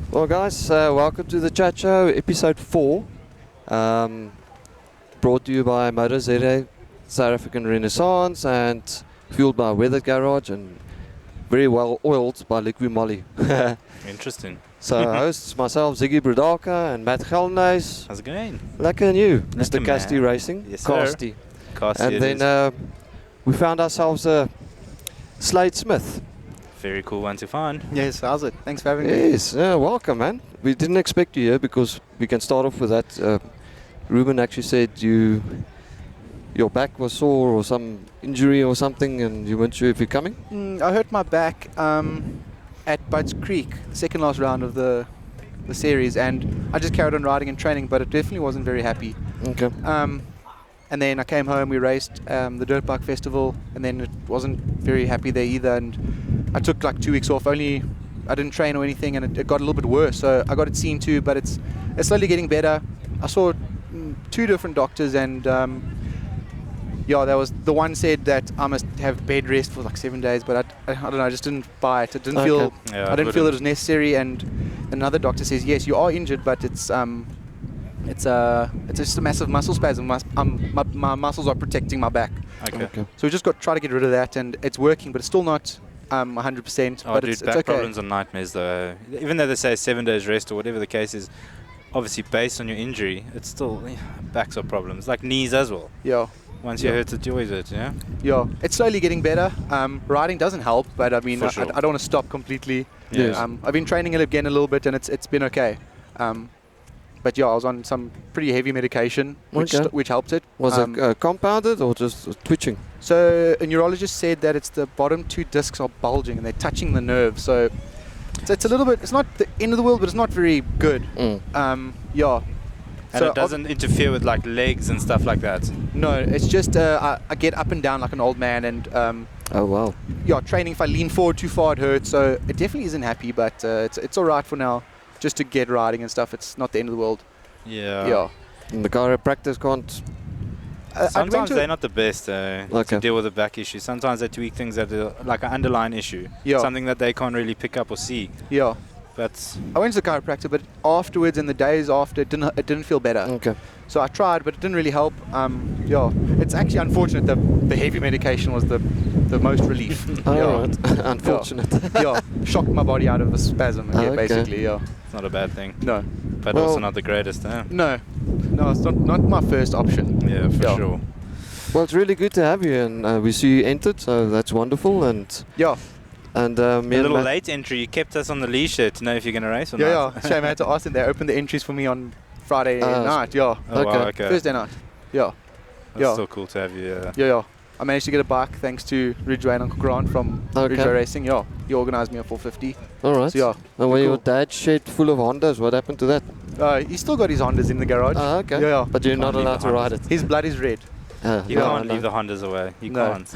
Well guys, welcome to the chat show, episode 4, brought to you by MotoZA, South African Renaissance, and fueled by Weather Garage, and very well oiled by Liquid Molly. Interesting. So hosts myself, Ziggy Brodalka, and Matt Gildenhuys. How's it going? Lekker and you, Lekker, Mr. Casty man. Racing. Yes, sir. Casty. Casty And it then is. we found ourselves a Slade Smith. Very cool one to find. Yes, how's it? Thanks for having me. Yes, welcome man. We didn't expect you here because we can start off with that. Ruben actually said your back was sore or some injury or something and you weren't sure if you're coming? I hurt my back at Bud's Creek, the second last round of the series, and I just carried on riding and training, but it definitely wasn't very happy. Okay. And then I came home, we raced the Dirt Bike Festival, and then it wasn't very happy there either, and I took like 2 weeks off. I didn't train or anything, and it got a little bit worse, so I got it seen too, but it's slowly getting better. I saw 2 different doctors, and yeah, that was the one said that I must have bed rest for like 7 days, but I don't know, I just didn't buy it. I didn't feel it was necessary, and another doctor says yes, you are injured, but it's just a massive muscle spasm. My muscles are protecting my back. Okay. So we just try to get rid of that, and it's working, but it's still not 100%. Oh, but dude, it's back okay. problems are nightmares though. Even though they say 7 days rest or whatever the case is, obviously based on your injury, it's still backs are problems. Like knees as well. Yeah. Once you hurt it, you always hurt, yeah? Yeah. It's slowly getting better. Riding doesn't help, but I mean, For I sure. don't want to stop completely. Yes. I've been training it again a little bit, and it's been okay. But yeah, I was on some pretty heavy medication, which helped it. Was it compounded or just twitching? So a neurologist said that it's the bottom 2 discs are bulging and they're touching the nerve. So it's a little bit, it's not the end of the world, but it's not very good. Yeah. And so it doesn't interfere with like legs and stuff like that? No, it's just I get up and down like an old man, and Oh wow. yeah, training, if I lean forward too far it hurts, so it definitely isn't happy, but it's alright for now, just to get riding and stuff. It's not the end of the world. Yeah. And the chiropractors can't. Sometimes they're not the best to Okay. deal with a back issue. Sometimes they tweak things that are like an underlying issue. Yeah. Something that they can't really pick up or see. Yeah. But I went to the chiropractor, but afterwards and the days after, it didn't feel better. Okay. So I tried, but it didn't really help. Yeah, it's actually unfortunate the heavy medication was the most relief. Oh, right. Unfortunate. Yeah, shocked my body out of the spasm. Oh, Yeah, okay. basically, yeah. it's not a bad thing. No, But Well- also not the greatest, huh? no, it's not my first option. Yeah, for sure. Well, it's really good to have you, and we see you entered, so that's wonderful. And Yeah, me A and little Matt- late entry. You kept us on the leash there to know if you're going to race or yeah. not. Shame I had to ask them. They opened the entries for me on Friday night. Yeah, Oh, wow, Okay. okay. Thursday night. Yeah, That's yeah. still cool to have you. yeah. I managed to get a bike thanks to Ridgeway and Uncle Grant from Okay. Ridgeway Racing. Yeah, he organised me a 450. All right. So yeah, And when cool. your dad shed full of Hondas, what happened to that? He's still got his Hondas in the garage. Ah, okay. Yeah. But you're not Can't leave allowed the to ride it. His blood is red. You No, can't no. leave the Hondas away. You No. can't.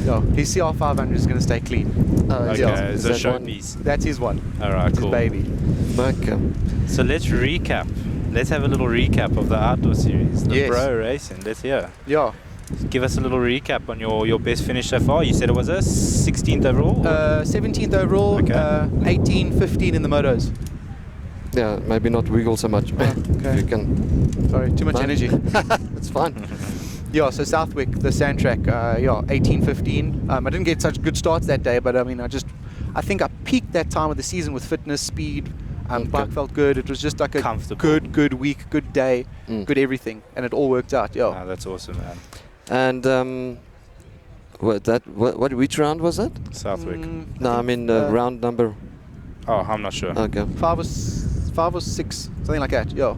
Yeah, his CR500 is going to stay clean. Oh, Okay, Yeah. it's Is a that one? showpiece. That's his one. All right, It's cool. his baby. Okay. So let's recap. Let's have a little recap of the outdoor series, the Yes. Pro Racing. Let's hear. Yeah. Give us a little recap on your best finish so far. You said it was a 16th overall? 17th overall, Okay. 18, 15 in the motos. Yeah, maybe not wiggle so much. okay. If you can. Sorry, too much No. energy. It's fine. Yeah, so Southwick, the sand track, 18, 15. I didn't get such good starts that day, but I mean, I think I peaked that time of the season with fitness, speed. Bike felt good. It was just like a Comfortable. good week, good day, good everything, and it all worked out. Yeah. Oh, that's awesome, man. And which round was that? Southwick. No, I mean round number. Oh, I'm not sure. Okay. 5 or 6, something like that. Yeah.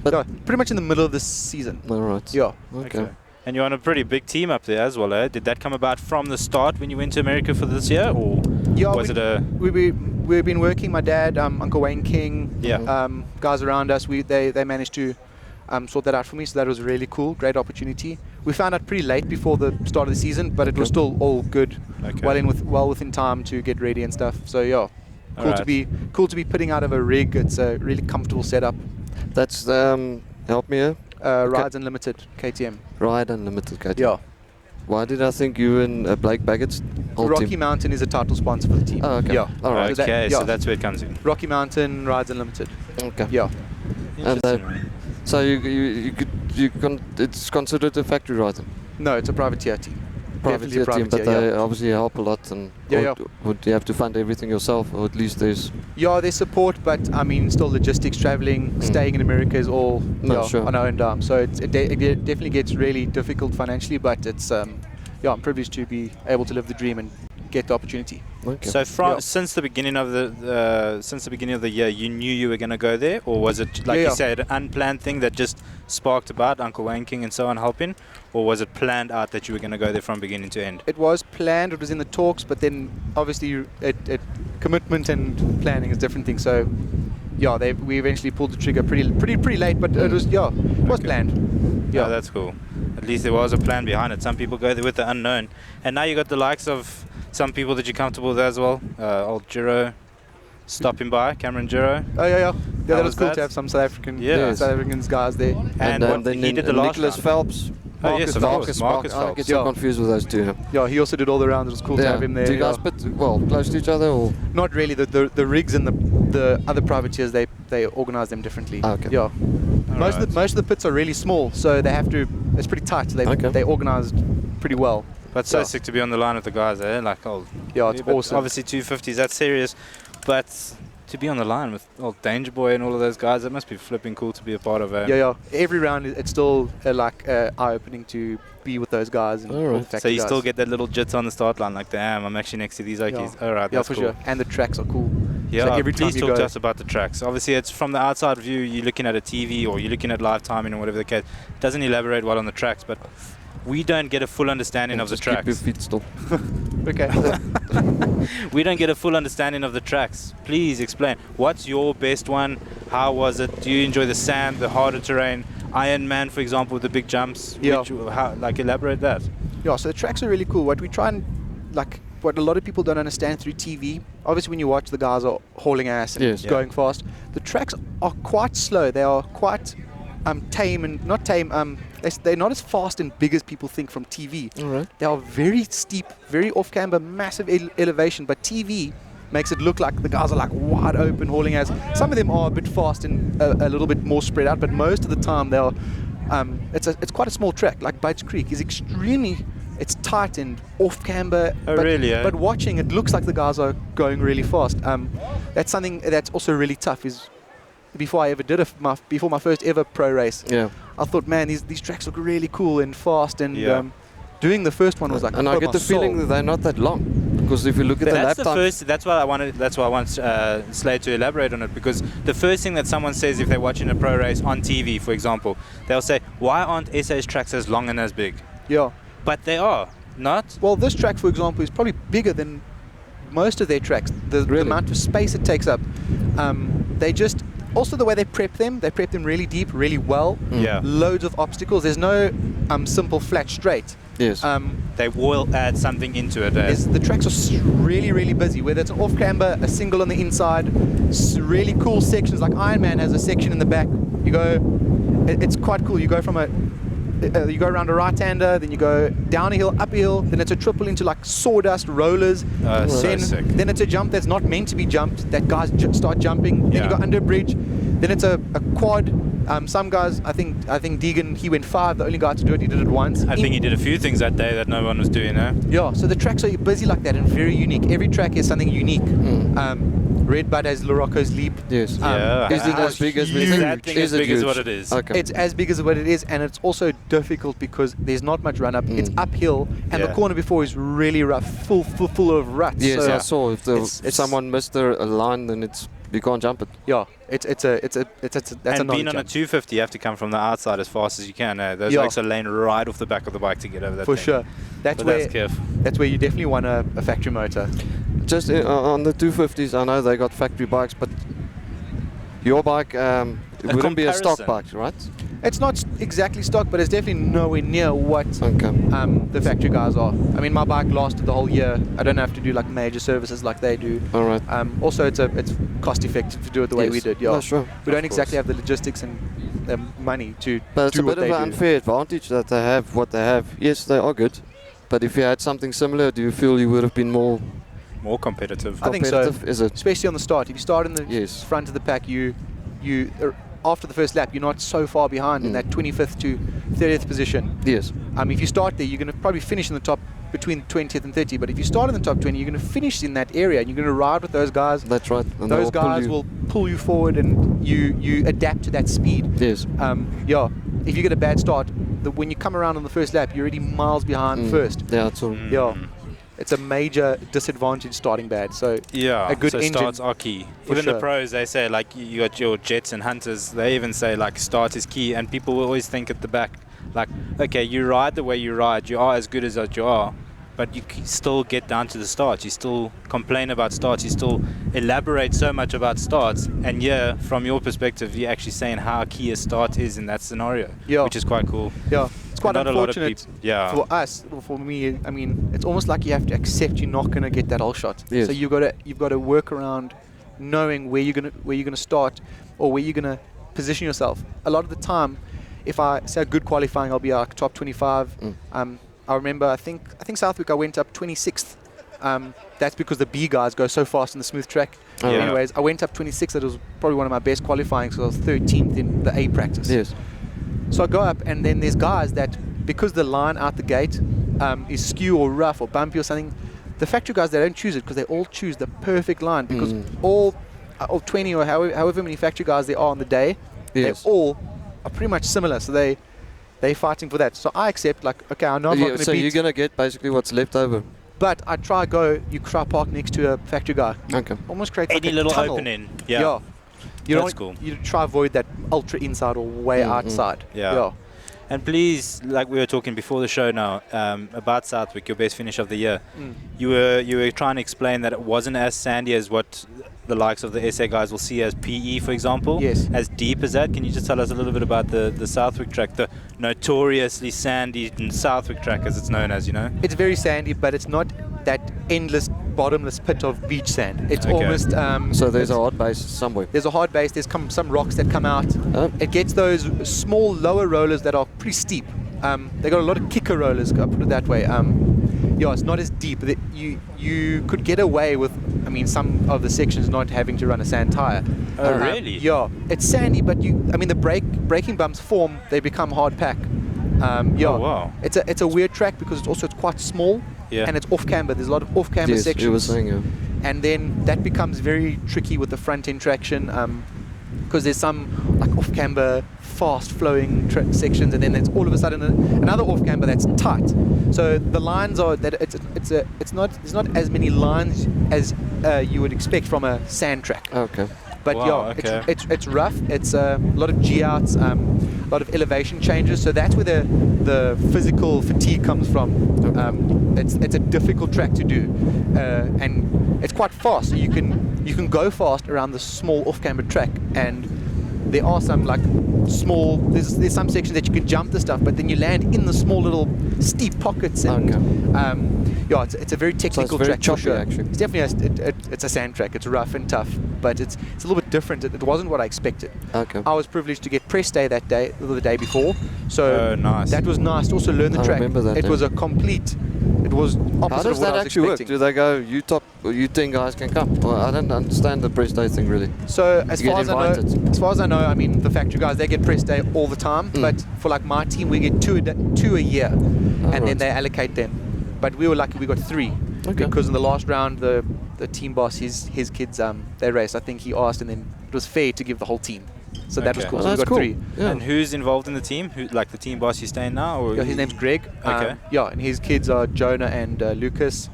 But- Yeah, pretty much in the middle of the season. All right. Yeah. Okay. Okay. And you're on a pretty big team up there as well, eh? Did that come about from the start when you went to America for this year, or was it a... We've been working, my dad, Uncle Wayne King, Yeah. guys around us, they managed to sort that out for me, so that was really cool, great opportunity. We found out pretty late before the start of the season, but it was still all good, well within time to get ready and stuff. So yeah, cool to be putting out of a rig. It's a really comfortable setup. That's help me here. Rides Unlimited KTM. Ride Unlimited KTM. Yeah. Why did I think you and Blake Baggett's whole Rocky team? Mountain is a title sponsor for the team. Oh, okay. Yeah. All right. Okay, so that's where it comes in. Rocky Mountain Rides Unlimited. Okay. Yeah. And so it's considered a factory ride then? No, it's a privateer team. Privateer team, but they obviously help a lot. And would you have to fund everything yourself, or at least there's... Yeah, there's support, but I mean, still logistics, traveling, staying in America is all on our own dime. So it definitely gets really difficult financially, but it's I'm privileged to be able to live the dream and get the opportunity. Okay. So since the beginning of the year, you knew you were going to go there, or was it you said an unplanned thing that just sparked about Uncle Wayne King and so on helping, or was it planned out that you were going to go there from beginning to end? It was planned. It was in the talks, but then obviously commitment and planning is different things. So we eventually pulled the trigger pretty late, but it was planned. Yeah, that's cool. At least there was a plan behind it. Some people go there with the unknown, and now you got the likes of some people that you're comfortable with as well. Old Giro stopping by, Cameron Giro. Oh yeah. That was cool to have some South African guys there. And then he did the last Nicholas Phelps. Marcus Phelps. I get so confused with those two. Yeah, he also did all the rounds. It was cool to have him there. Do you guys pit close to each other, or? Not really. The rigs and the other privateers, they organise them differently. Okay. Yeah. Most of the pits are really small, so they have to. It's pretty tight. So they organised pretty well. But so sick to be on the line with the guys, eh? Like old. Yeah, it's awesome. Obviously 250s, that's serious, but to be on the line with old Danger Boy and all of those guys, that must be flipping cool to be a part of. Yeah. Every round, it's still eye-opening to be with those guys. And all right. So you still get that little jits on the start line, like damn, I'm actually next to these Okies. Yeah. All right, that's for cool. Sure. And the tracks are cool. Yeah, so every time please talk to us about the tracks. Obviously, it's from the outside view. You're looking at a TV or you're looking at live timing or whatever the case. It doesn't elaborate well on the tracks, but we don't get a full understanding of the tracks. Keep your feet still. Okay. We don't get a full understanding of the tracks. Please explain. What's your best one? How was it? Do you enjoy the sand, the harder terrain? Iron Man, for example, with the big jumps. Yeah. Elaborate that. Yeah. So the tracks are really cool. What we try and what a lot of people don't understand through TV. Obviously, when you watch, the guys are hauling ass and going fast. The tracks are quite slow. They are quite tame and not tame. They're not as fast and big as people think from TV. All right. They are very steep, very off-camber, massive elevation. But TV makes it look like the guys are like wide open hauling ass. Some of them are a bit fast and a little bit more spread out, but most of the time they are. It's quite a small track. Like Budge Creek is extremely. It's tight and off-camber. Oh, really? Eh? But watching, it looks like the guys are going really fast. That's something that's also really tough. Is before I ever did before my first ever pro race. Yeah. I thought, man, these tracks look really cool and fast, and doing the first one was like. And I get the feeling that they're not that long, because if you look at the lap time. That's why I want Slade to elaborate on it, because the first thing that someone says if they're watching a pro race on TV, for example, they'll say, "Why aren't SA's tracks as long and as big?" Yeah. But they are not. Well, this track, for example, is probably bigger than most of their tracks. The amount of space it takes up. They just. Also, the way they prep them really deep, really well. Yeah. Loads of obstacles. There's no simple flat straight. Yes. They will add something into it. The tracks are really, really busy. Whether it's an off-camber, a single on the inside, really cool sections. Like Iron Man has a section in the back. You go. It's quite cool. You go from you go around a right-hander, then you go down a hill, up a hill, then it's a triple into like sawdust rollers. Then it's a jump that's not meant to be jumped, that guys start jumping. Then you go under a bridge. Then it's a quad. Some guys, I think Deegan, he went 5, the only guy to do it, he did it once. I think he did a few things that day that no one was doing, eh? Yeah, so the tracks are busy like that and very unique. Every track is something unique. Red Bud has Larocco's Leap. Yes. Is it as big as we think? That thing is big as what it is. Okay. It's as big as what it is, and it's also difficult because there's not much run up. It's uphill, and the corner before is really rough, full of ruts. Yes, so I saw. If someone missed a line, then it's You can't jump it. Yeah, that's and a being on a 250, you have to come from the outside as fast as you can. Those legs are laying right off the back of the bike to get over that for thing. sure. That's where you definitely want a factory motor. Just on the 250s, I know they got factory bikes, but your bike it wouldn't be a stock bike, right? It's not exactly stock, but it's definitely nowhere near what the factory guys are. I mean, my bike lasted the whole year. I don't have to do like major services like they do. All right. Also, it's cost effective to do it the way we did. Yeah, sure. We don't exactly have the logistics and the money to But it's do a what bit of they an do. unfair advantage that they have what they have. Yes, they are good, but if you had something similar, do you feel you would have been more competitive? I think so. Is it? Especially on the start. If you start in the front of the pack, you after the first lap, you're not so far behind in that 25th to 30th position. Yes. If you start there, you're going to probably finish in the top between 20th and 30. But if you start in the top 20, you're going to finish in that area, and you're going to ride with those guys. That's right. And those guys will pull you forward, and you adapt to that speed. Yes. If you get a bad start, when you come around on the first lap, you're already miles behind first. Yeah, it's all. Yeah. It's a major disadvantage starting bad. So yeah, a good so engine starts are key. Even the pros, they say like you got your Jets and Hunters. They even say like start is key, and people will always think at the back like, okay, you ride the way you ride, you are as good as you are, but you still get down to the start. You still complain about starts. You still elaborate so much about starts, and yeah, from your perspective, you're actually saying how key a start is in that scenario, which is quite cool. Yeah. It's quite unfortunate for us, for me. I mean, it's almost like you have to accept you're not going to get that whole shot. Yes. So you've got to work around knowing where you're going to start or where you're going to position yourself. A lot of the time, if I say a good qualifying, I'll be like top 25. I remember, I think Southwick, I went up 26th. That's because the B guys go so fast on the smooth track. Anyways, I went up 26th. That was probably one of my best qualifying, because I was 13th in the A practice. Yes. So I go up, and then there's guys that, because the line out the gate is skew or rough or bumpy or something, the factory guys, they don't choose it because they all choose the perfect line, because all 20 or however many factory guys there are on the day, they all are pretty much similar. So they're fighting for that. So I accept, like, okay, I know I'm not going to beat. So you're going to get basically what's left over. But I try park next to a factory guy. Okay. Almost create any like a little tunnel. opening. Yeah. That's cool. You try avoid that ultra inside or way outside. Yeah. And please, like we were talking before the show now, about Southwick, your best finish of the year. You were trying to explain that it wasn't as sandy as what the likes of the SA guys will see as PE, for example. Yes. As deep as that. Can you just tell us a little bit about the Southwick track, the notoriously sandy Southwick track, as it's known as, you know? It's very sandy, but it's not that endless, bottomless pit of beach sand. It's almost... so there's a hard base somewhere. There's a hard base. There's some rocks that come out. It gets those small lower rollers that are pretty steep. They got a lot of kicker rollers, I'll put it that way. It's not as deep. You could get away with, some of the sections not having to run a sand tire. Oh, really? Yeah. It's sandy, but the braking bumps form, they become hard pack. Oh, wow. It's a weird track because it's quite small. Yeah. And it's off camber. There's a lot of off camber sections. You were saying, And then that becomes very tricky with the front end traction, because there's some like off camber, fast flowing sections, and then there's all of a sudden another off camber that's tight. So the lines are that there's not as many lines as you would expect from a sand track. Okay. But it's rough. It's a lot of G-outs, a lot of elevation changes. So that's where the physical fatigue comes from. It's a difficult track to do, and it's quite fast. So you can go fast around the small off-camber track, and there are some like small. There's some sections that you can jump the stuff, but then you land in the small little steep pockets. And it's a very technical track. Choppy, for sure. actually. It's definitely it's a sand track. It's rough and tough, but it's a little bit different. It wasn't what I expected. Okay. I was privileged to get press day that day, the day before. So nice. That was nice to also learn the track. I remember that. It was a complete. It was opposite How does of what that I was actually expecting. work? Do they go, you top, or you 10 guys can come? Well, I don't understand the press day thing really. So as far as I know, the factory guys, they get press day all the time. But for like my team, we get two a year, and then they allocate them. But we were lucky; we got 3. Okay. Because in the last round, the team boss, his kids, they raced. I think he asked, and then it was fair to give the whole team. So that was cool. So we got 3. Yeah. And who's involved in the team? Who, like the team boss you staying now? Or his name's Greg. Okay. And his kids are Jonah and Lucas.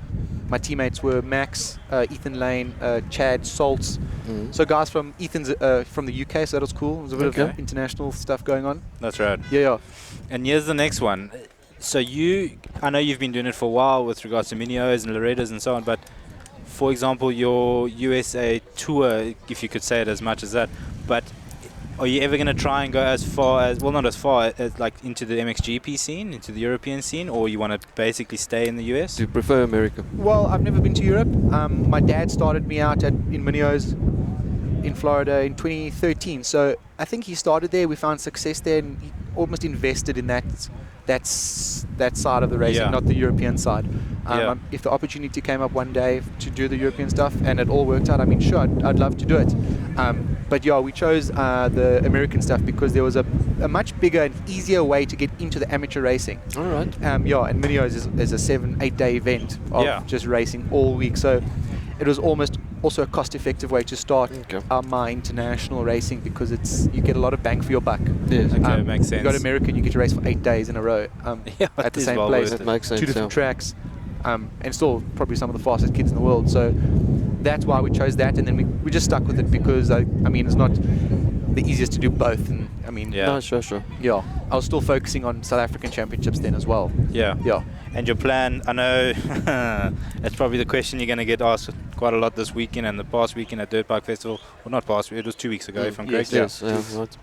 my teammates were Max, Ethan Lane, Chad, Salts. So guys from Ethan's from the UK, so that was cool. There was a bit of international stuff going on. That's right. Yeah. And here's the next one. So I know you've been doing it for a while with regards to Minios and Lorettas and so on, but for example, your USA tour, if you could say it as much as that, but are you ever going to try and go as far as, well, not as far as like into the MXGP scene, into the European scene, or you want to basically stay in the US? Do you prefer America? Well, I've never been to Europe. My dad started me out in Minios in Florida in 2013. So I think he started there. We found success there, and he almost invested in that side of the racing, not the European side. If the opportunity came up one day to do the European stuff and it all worked out, I mean, sure, I'd love to do it. But yeah, we chose the American stuff because there was a much bigger and easier way to get into the amateur racing. All right. And Minios is a 7-8 day event of just racing all week. So it was almost also a cost-effective way to start my international racing because you get a lot of bang for your buck. Yes. Okay, makes sense. You go to America and you get to race for 8 days in a row at the same place. That makes sense. 2 different tracks, and still probably some of the fastest kids in the world. So that's why we chose that, and then we just stuck with it because I mean it's not the easiest to do both, and I mean No, sure. yeah, I was still focusing on South African championships then as well. Yeah. And your plan, I know it's probably the question you're going to get asked quite a lot this weekend and the past weekend at Dirt Bike Festival. Well, not past week, it was 2 weeks ago, if I'm correct. Yes. Right.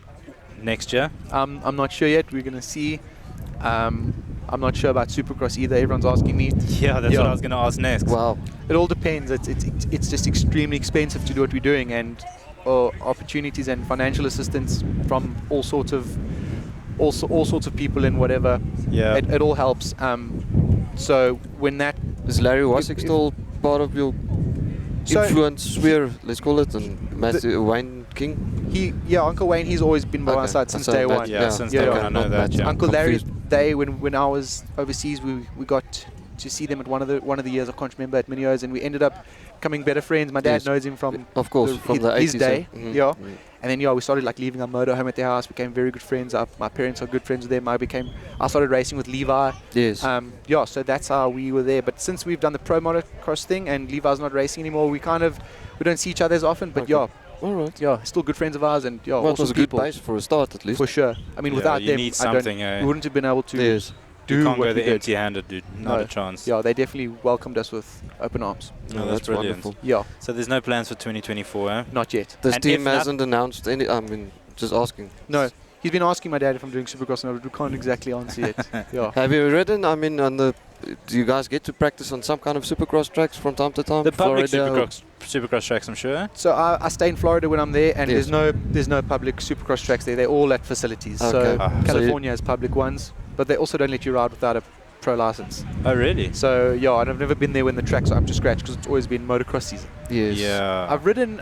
Next year? I'm not sure yet. We're going to see. I'm not sure about Supercross either. Everyone's asking me. Yeah, that's what I was going to ask next. Wow. It all depends. It's just extremely expensive to do what we're doing, and opportunities and financial assistance from all sorts of people and whatever. Yeah. It all helps. So when that Is Larry Wasik still part of your influence sphere, let's call it, and Wayne King? Uncle Wayne, he's always been by my side since day one. Since day one, I know that. Yeah. Uncle Larry, when I was overseas, we got to see them at one of the years. I can't remember, at Minios, and we ended up becoming better friends. My dad knows him from, of course, from the his 80s, day. And then we started like leaving our moto home at their house, became very good friends. My parents are good friends with them. I started racing with Levi. Yes. So that's how we were there. But since we've done the Pro Motocross thing and Levi's not racing anymore, we don't see each other as often. But all right. Still good friends of ours, and well, it was a good base for a start, at least. For sure. I mean, without them, need something, we wouldn't have been able to do you can't what go we there did. empty-handed, dude. Not a chance. Yeah, they definitely welcomed us with open arms. No, that's brilliant. wonderful. Yeah, So there's no plans for 2024, eh? not yet. This And team if not- hasn't announced any. I mean, just asking. No, he's been asking my dad if I'm doing Supercross, and we can't exactly answer yet. Yeah. Have you ridden? I mean, do you guys get to practice on some kind of Supercross tracks from time to time? The public Florida Supercross tracks, I'm sure. So I stay in Florida when I'm there, and there's no public Supercross tracks there. They're all at facilities. Okay. So California has public ones, but they also don't let you ride without a pro license. Oh, really? So and I've never been there when the tracks are up to scratch because it's always been motocross season. Yes. Yeah. I've ridden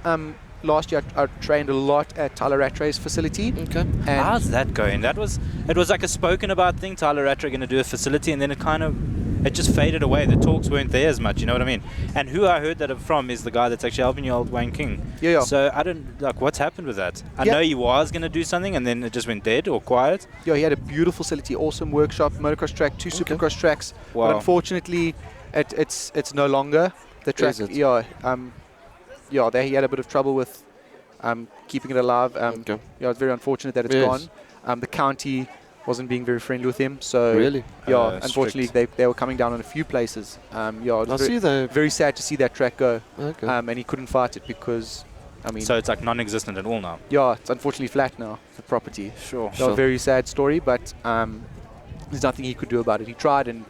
last year. I trained a lot at Tyler Rattray's facility. Okay. And How's that going? It was like a spoken about thing. Tyler Rattray going to do a facility, and then it just faded away. The talks weren't there as much. You know what I mean? And who I heard that from is the guy that's actually helping you, old Wayne King. Yeah. So I don't what's happened with that. I know he was going to do something, and then it just went dead or quiet. Yeah, he had a beautiful facility, awesome workshop, motocross track, 2 Supercross tracks. Wow. But unfortunately, it's no longer the track. Is it? He had a bit of trouble with keeping it alive. It's very unfortunate that it's gone. The county wasn't being very friendly with him, so Really? unfortunately they were coming down on a few places. It was very sad to see that track go. Okay. And he couldn't fight it because, So it's like non-existent at all now. it's unfortunately flat now, the property. Sure. A very sad story, but there's nothing he could do about it. He tried, and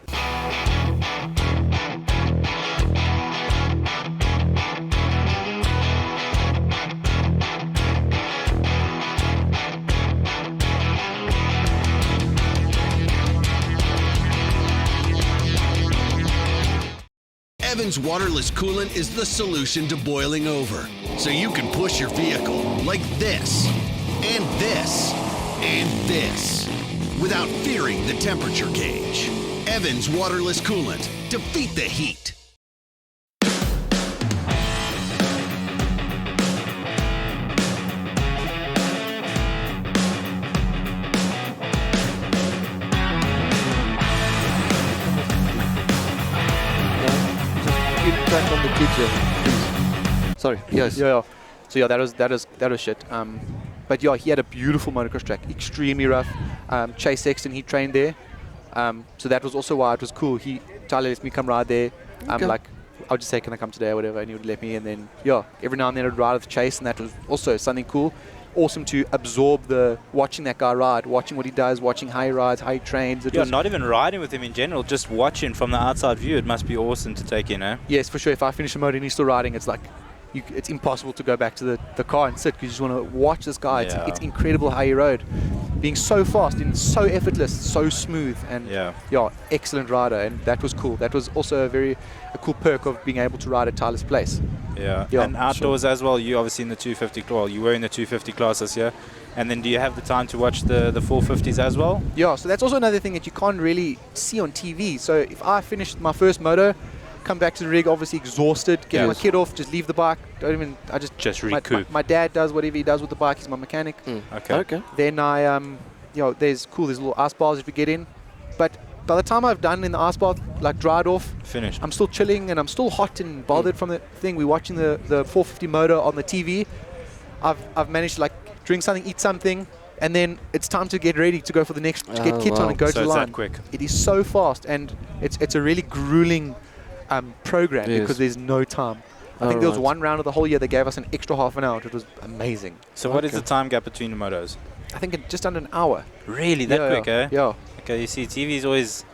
Evans waterless coolant is the solution to boiling over, so you can push your vehicle like this, and this, and this, without fearing the temperature gauge. Evans waterless coolant. Defeat the heat. Yeah. Sorry. Yes. Yeah. So yeah, that was shit. But yeah, he had a beautiful motocross track, extremely rough. Chase Sexton, he trained there. So that was also why it was cool. Tyler lets me come ride there. Okay. Like, I'll just say, can I come today or whatever, and he would let me. And then yeah, every now and then I'd ride with Chase, and that was also something cool. Awesome to absorb watching that guy ride, watching what he does, watching how he rides, how he trains. Not even riding with him in general, just watching from the outside view. It must be awesome to take in, eh? Yes, for sure. If I finish a motor and he's still riding, it's like it's impossible to go back to the car and sit because you just want to watch this guy. Yeah. It's incredible how he rode, being so fast and so effortless, so smooth, and excellent rider. And that was cool. That was also a cool perk of being able to ride at Tyler's place. Yeah, and outdoors as well. You obviously in the 250. Well, you were in the 250 class this year, and then do you have the time to watch the 450s as well? Yeah, so that's also another thing that you can't really see on TV. So if I finished my first moto, come back to the rig, obviously exhausted, get my kid off, just leave the bike. I just recoup. My dad does whatever he does with the bike. He's my mechanic. Okay. Then I there's little ice bars that we get in, but by the time I've done in the ice bath, like dried off, finished, I'm still chilling and I'm still hot and bothered from the thing. We're watching the 450 motor on the TV. I've managed to like drink something, eat something, and then it's time to get ready to go for the next, to get kit on and go to the line. That quick. It is so fast, and it's a really grueling program because there's no time. I think there was one round of the whole year they gave us an extra half an hour. It was amazing. So what is the time gap between the motos? I think just under an hour. Really? That quick, eh? Yeah. Okay, you see, TV is always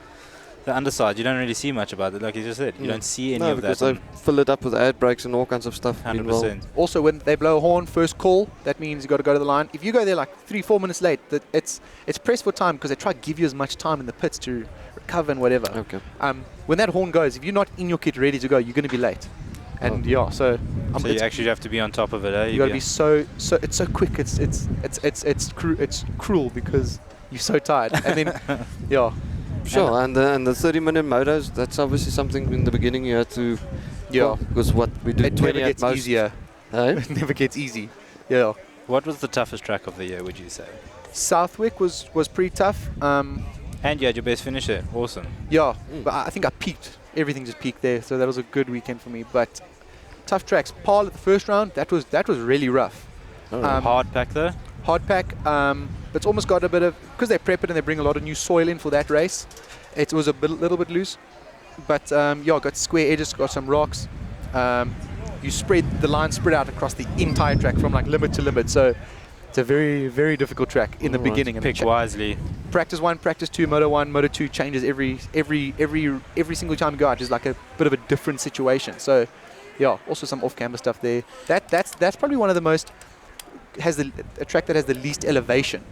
the underside. You don't really see much about it, like you just said. You don't see any of that. Because they fill it up with ad breaks and all kinds of stuff. 100%. Also, when they blow a horn, first call, that means you got to go to the line. If you go there like 3-4 minutes late, it's pressed for time because they try to give you as much time in the pits to recover and whatever. Okay. When that horn goes, if you're not in your kit ready to go, you're going to be late. And so you actually have to be on top of it, eh? You got to be so it's so quick. It's cruel because you're so tired. And then Sure, and the 30-minute motos, that's obviously something in the beginning you had to... Yeah. Because what we do... It never gets easier. Hey? It never gets easy. Yeah. What was the toughest track of the year, would you say? Southwick was pretty tough. And you had your best finish there. Awesome. Yeah, but I think I peaked. Everything just peaked there, so that was a good weekend for me. But tough tracks. Paarl at the first round, that was really rough. Hard pack though? Hard pack. But it's almost got a bit of... Because they prep it and they bring a lot of new soil in for that race, it was a little bit loose. But got square edges, got some rocks. You spread the line spread out across the entire track from like limit to limit. So it's a very, very difficult track in the beginning. Pick wisely. Practice 1, practice 2, Moto 1, Moto 2 changes every single time you go out. It's like a bit of a different situation. So yeah, also some off-camber stuff there. That's probably one of the most... a track that has the least elevation.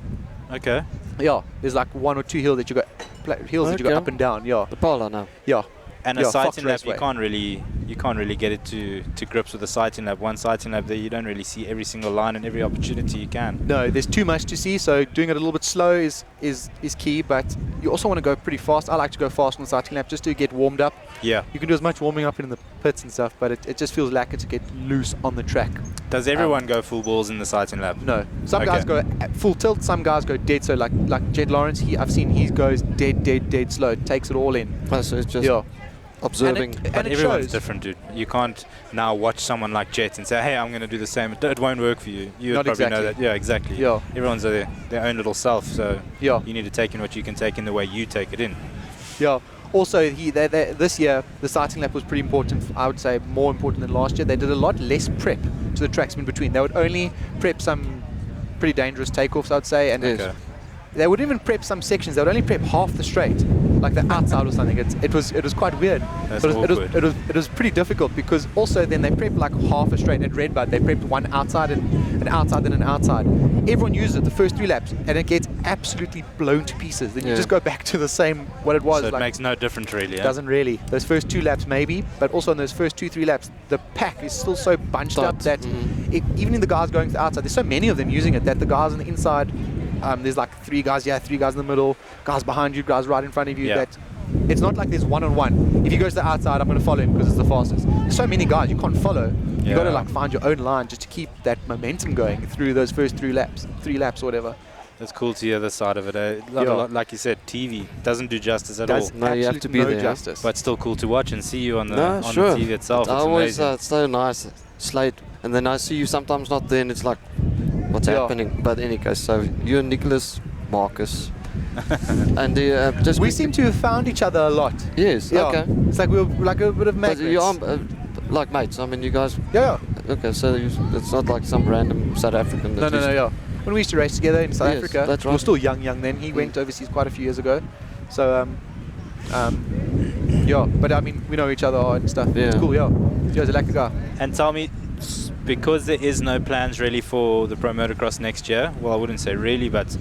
Okay. Yeah, there's like 1 or 2 hills that you go up and down. Yeah. The Paarl now. Yeah. And a sighting lap, you can't really get it to grips with a sighting lap. One sighting lap there, you don't really see every single line and every opportunity you can. No, there's too much to see, so doing it a little bit slow is key, but you also want to go pretty fast. I like to go fast on the sighting lap just to get warmed up. Yeah. You can do as much warming up in the pits and stuff, but it just feels lacquer to get loose on the track. Does everyone go full balls in the sighting lap? No. Some guys go at full tilt, some guys go dead. So like Jed Lawrence, I've seen he goes dead slow, takes it all in. So it's just observing. But everyone's different, dude. You can't now watch someone like Jet and say, hey, I'm going to do the same. It won't work for you. You would probably know that. Yeah, exactly. Yeah. Everyone's their own little self, so you need to take in what you can take in the way you take it in. Yeah. Also, this year, the sighting lap was pretty important. I would say more important than last year. They did a lot less prep to the tracks in between. They would only prep some pretty dangerous takeoffs, I'd say. And they would even prep some sections. They would only prep half the straight, like the outside or something. It was quite weird. That's but awkward. it was pretty difficult because also then they prep like half a straight at Redbud. They prepped one outside and an outside and an outside. Everyone uses it the first 3 laps and it gets absolutely blown to pieces. Then you just go back to the same what it was. So it makes no difference really. It doesn't really. Those first 2 laps maybe, but also in those first 2-3 laps, the pack is still so bunched up that even in the guys going to the outside, there's so many of them using it that the guys on the inside. There's like 3 guys here, 3 guys in the middle, guys behind you, guys right in front of you. That it's not like there's one-on-one. If he goes to the outside, I'm going to follow him because it's the fastest. There's so many guys, you can't follow. You got to like find your own line just to keep that momentum going through those first 3 laps or whatever. It's cool to hear the side of it. Like you said, TV doesn't do justice at all. No, you have to be there. Justice. But still cool to watch and see you on the, sure. the TV itself. It's It's always amazing. it's so nice, Slade. And then I see you sometimes not there, and it's like, what's happening? But in any case, so you and Nicholas, Marcus, and just We seem to have found each other a lot. yes, Yeah. okay. It's like we're like a bit of But magnets. you are like mates. I mean, you guys. Yeah. Okay, so it's not like some random South African. No, yeah. When we used to race together in South Yes, Africa, that's we were right. still young then. He went overseas quite a few years ago. So, yeah. But I mean, we know each other and stuff. Yeah. It's cool, yeah. Joe's a lekker guy. And tell me, because there is no plans really for the Pro Motocross next year, well, I wouldn't say really, but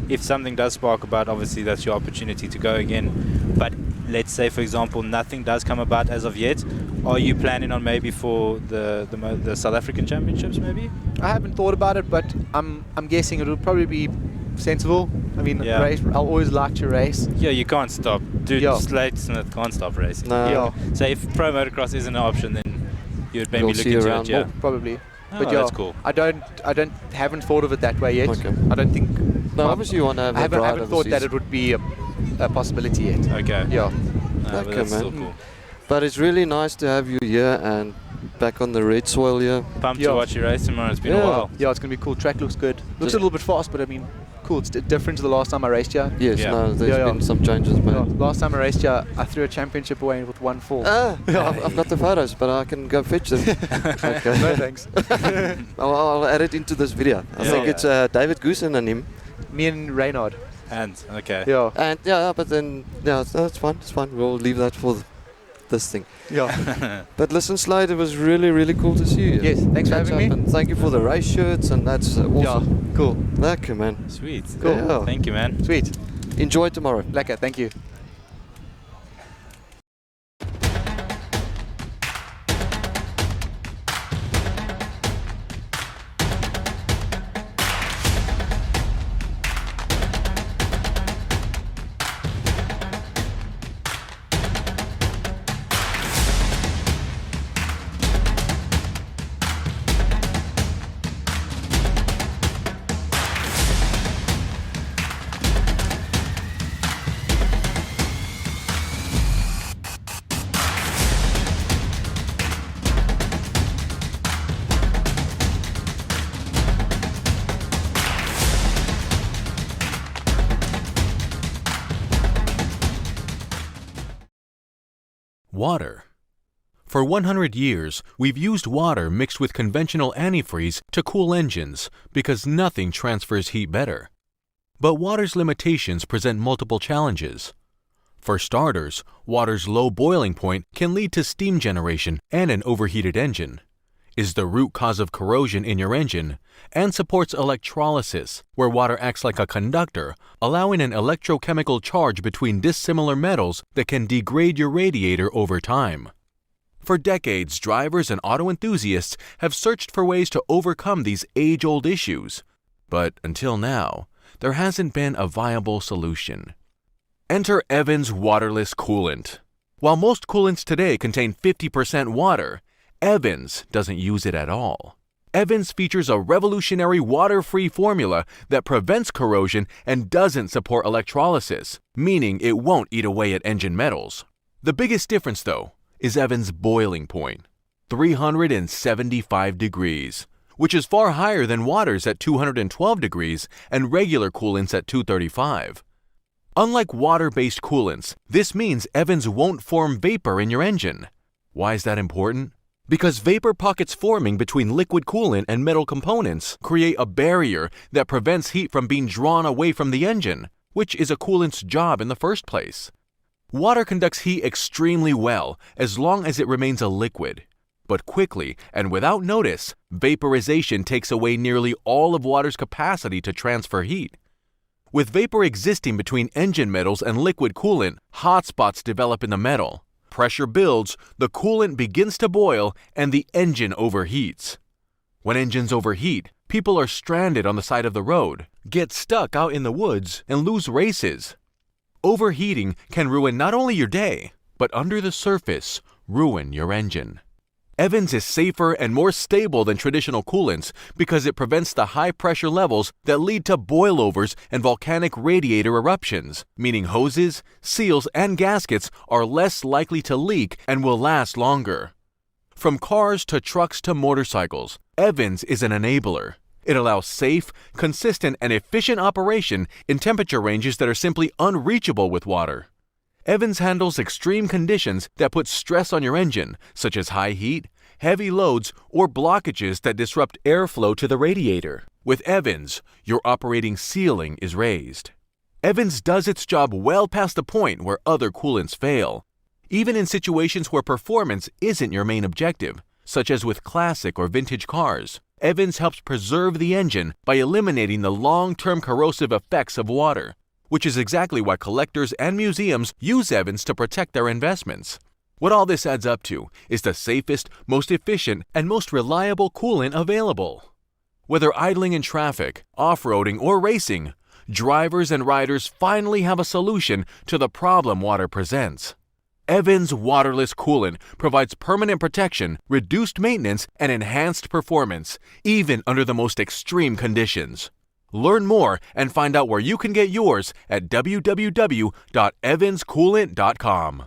if something does spark about, obviously that's your opportunity to go again. But let's say, for example, nothing does come about as of yet. Are you planning on maybe for the South African Championships maybe? I haven't thought about it, but I'm guessing it'll probably be sensible. I mean, Yeah. race. I'll always like to race. Yeah, you can't stop. Dude, Yeah. Slade Smith can't stop racing. No. Yeah. So if Pro Motocross isn't an option, then you'd maybe You'll look see into around it, yeah. more. Probably. Oh, But yeah, that's cool. I haven't thought of it that way yet. Okay. I don't think. No, obviously you want to have I that haven't ride thought that overseas. it would be a possibility yet. Okay. Yeah. No, but Okay, that's man. still cool. But it's really nice to have you here and back on the red soil here. Pumped Yeah. to watch you race tomorrow. It's been a Yeah. while. Yeah, it's gonna be cool. Track looks good. Looks Just- a little bit fast, but I mean, cool. It's different to the last time I raced here. Yes, Yeah. no, there's Yeah, been some changes made. Yeah, last time I raced here, I threw a championship away with 1-4. I've got the photos, but I can go fetch them. Okay. No thanks. I'll add it into this video. I Yeah. think it's David Goosen and him. Me and Reynard. And, okay. Yeah. And but then, it's fine. It's fine. We'll leave that for this thing. Yeah. But listen, Slade, it was really, really cool to see you. Yes, thanks for Catch having up, me. and thank you for the race shirts, and that's awesome. Yeah. Cool. Lekker, man. Sweet. Cool. Yeah. Thank you, man. Sweet. Enjoy tomorrow. Lekker. Thank you. Water. For 100 years, we've used water mixed with conventional antifreeze to cool engines because nothing transfers heat better. But water's limitations present multiple challenges. For starters, water's low boiling point can lead to steam generation and an overheated engine, is the root cause of corrosion in your engine, and supports electrolysis, where water acts like a conductor, allowing an electrochemical charge between dissimilar metals that can degrade your radiator over time. For decades, drivers and auto enthusiasts have searched for ways to overcome these age-old issues, but until now, there hasn't been a viable solution. Enter Evans waterless coolant. While most coolants today contain 50% water, Evans doesn't use it at all. Evans features a revolutionary water-free formula that prevents corrosion and doesn't support electrolysis, meaning it won't eat away at engine metals. The biggest difference, though, is Evans' boiling point, 375 degrees, which is far higher than water's at 212 degrees and regular coolants at 235. Unlike water-based coolants, this means Evans won't form vapor in your engine. Why is that important? Because vapor pockets forming between liquid coolant and metal components create a barrier that prevents heat from being drawn away from the engine, which is a coolant's job in the first place. Water conducts heat extremely well as long as it remains a liquid. But quickly and without notice, vaporization takes away nearly all of water's capacity to transfer heat. With vapor existing between engine metals and liquid coolant, hot spots develop in the metal. Pressure builds, the coolant begins to boil, and the engine overheats. When engines overheat, people are stranded on the side of the road, get stuck out in the woods, and lose races. Overheating can ruin not only your day, but under the surface, ruin your engine. Evans is safer and more stable than traditional coolants because it prevents the high pressure levels that lead to boilovers and volcanic radiator eruptions, meaning hoses, seals, and gaskets are less likely to leak and will last longer. From cars to trucks to motorcycles, Evans is an enabler. It allows safe, consistent, and efficient operation in temperature ranges that are simply unreachable with water. Evans handles extreme conditions that put stress on your engine, such as high heat, heavy loads, or blockages that disrupt airflow to the radiator. With Evans, your operating ceiling is raised. Evans does its job well past the point where other coolants fail, even in situations where performance isn't your main objective, such as with classic or vintage cars. Evans helps preserve the engine by eliminating the long-term corrosive effects of water, which is exactly why collectors and museums use Evans to protect their investments. What all this adds up to is the safest, most efficient, and most reliable coolant available. Whether idling in traffic, off-roading, or racing, drivers and riders finally have a solution to the problem water presents. Evans waterless coolant provides permanent protection, reduced maintenance, and enhanced performance, even under the most extreme conditions. Learn more and find out where you can get yours at www.evanscoolant.com.